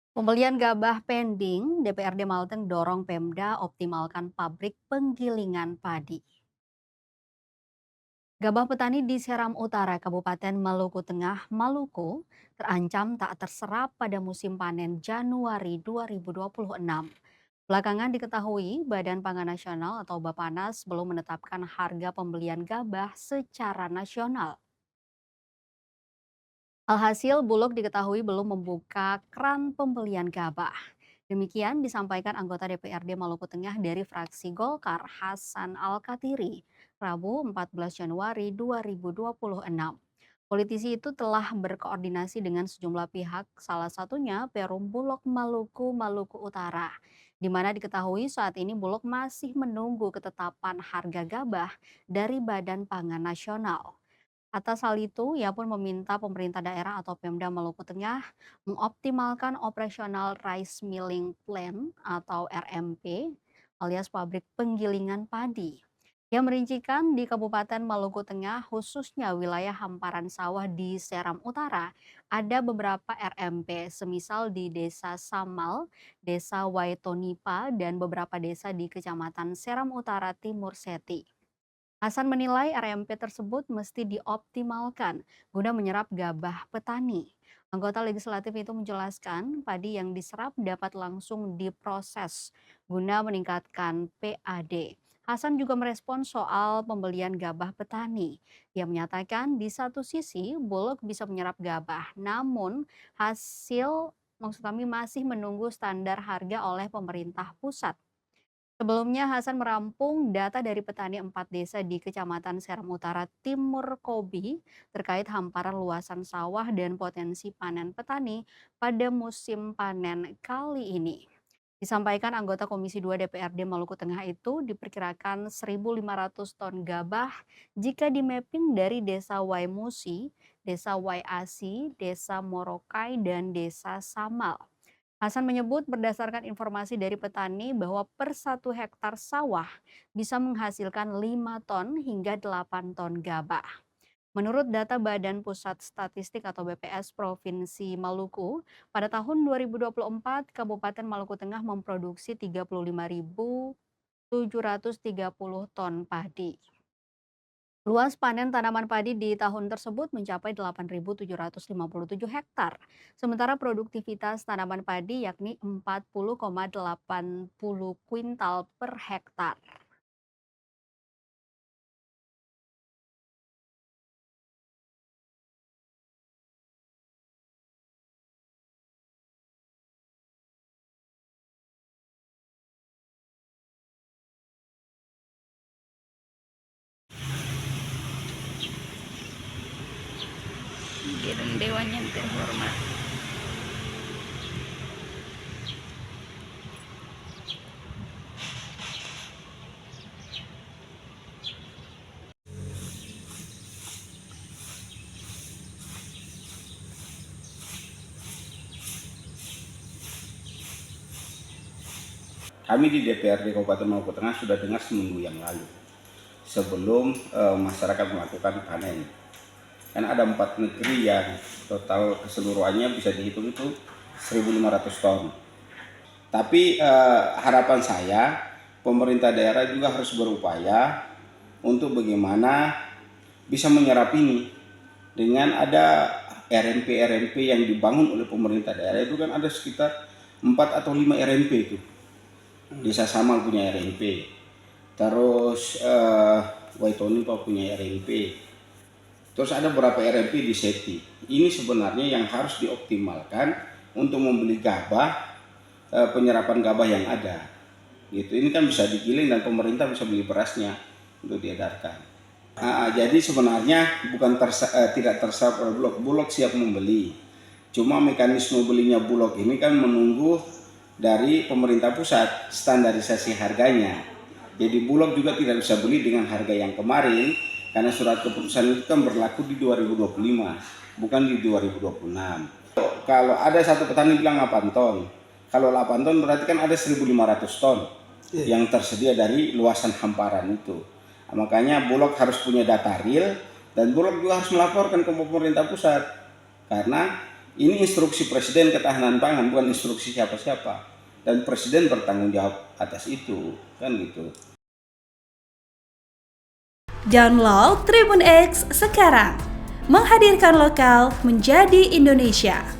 Pembelian gabah pending, DPRD Malteng dorong Pemda optimalkan pabrik penggilingan padi. Gabah petani di Seram Utara, Kabupaten Maluku Tengah, Maluku, terancam tak terserap pada musim panen Januari 2026. Belakangan diketahui Badan Pangan Nasional atau Bapanas belum menetapkan harga pembelian gabah secara nasional. Alhasil, Bulog diketahui belum membuka keran pembelian gabah. Demikian disampaikan anggota DPRD Maluku Tengah dari fraksi Golkar Hasan Al-Katiri, Rabu 14 Januari 2026. Politisi itu telah berkoordinasi dengan sejumlah pihak, salah satunya Perum Bulog Maluku, Maluku Utara, di mana diketahui saat ini Bulog masih menunggu ketetapan harga gabah dari Badan Pangan Nasional. Atas hal itu, ia pun meminta pemerintah daerah atau Pemda Maluku Tengah mengoptimalkan operasional Rice Milling Plant atau RMP alias pabrik penggilingan padi. Yang merincikan di Kabupaten Maluku Tengah khususnya wilayah hamparan sawah di Seram Utara ada beberapa RMP semisal di Desa Samal, Desa Waitonipa dan beberapa desa di Kecamatan Seram Utara Timur Seti. Hasan menilai RMP tersebut mesti dioptimalkan guna menyerap gabah petani. Anggota legislatif itu menjelaskan padi yang diserap dapat langsung diproses guna meningkatkan PAD. Hasan juga merespon soal pembelian gabah petani. Ia menyatakan di satu sisi Bulog bisa menyerap gabah, namun hasil maksud kami masih menunggu standar harga oleh pemerintah pusat. Sebelumnya, Hasan merampung data dari petani 4 desa di Kecamatan Seram Utara Timur Kobi terkait hamparan luasan sawah dan potensi panen petani pada musim panen kali ini. Disampaikan anggota Komisi 2 DPRD Maluku Tengah itu diperkirakan 1.500 ton gabah jika dimapping dari Desa Waimusi, Desa Waiasi, Desa Morokai, dan Desa Samal. Hasan menyebut berdasarkan informasi dari petani bahwa per 1 hektar sawah bisa menghasilkan 5 ton hingga 8 ton gabah. Menurut data Badan Pusat Statistik atau BPS Provinsi Maluku, pada tahun 2024 Kabupaten Maluku Tengah memproduksi 35.730 ton padi. Luas panen tanaman padi di tahun tersebut mencapai 8.757 hektar. Sementara produktivitas tanaman padi yakni 40,80 kuintal per hektar. Giring Dewan yang terhormat. Kami di DPRD Kabupaten Maluku Tengah sudah dengar seminggu yang lalu sebelum masyarakat melakukan panen. Kan ada 4 negeri yang total keseluruhannya bisa dihitung itu 1.500 ton. Tapi harapan saya pemerintah daerah juga harus berupaya untuk bagaimana bisa menyerap ini dengan ada RMP-RMP yang dibangun oleh pemerintah daerah. Itu kan ada sekitar 4 atau 5 RMP itu. Desa Samal punya RMP, terus Waitonipa punya RMP, terus ada beberapa RMP di Seti. Ini sebenarnya yang harus dioptimalkan untuk membeli gabah, penyerapan gabah yang ada. Gitu. Ini kan bisa digiling dan pemerintah bisa beli berasnya untuk diedarkan. Jadi sebenarnya bukan tidak terserap oleh Bulog. Bulog siap membeli. Cuma mekanisme belinya Bulog ini kan menunggu dari pemerintah pusat standarisasi harganya. Jadi Bulog juga tidak bisa beli dengan harga yang kemarin karena surat keputusan itu kan berlaku di 2025, bukan di 2026. Kalau ada satu petani bilang 8 ton, kalau 8 ton berarti kan ada 1.500 ton yang tersedia dari luasan hamparan itu. Nah, makanya Bulog harus punya data real dan Bulog juga harus melaporkan ke pemerintah pusat karena Ini instruksi Presiden Ketahanan Pangan, bukan instruksi siapa-siapa. Dan Presiden bertanggung jawab atas itu, kan gitu. Download Tribun X sekarang, menghadirkan lokal menjadi Indonesia.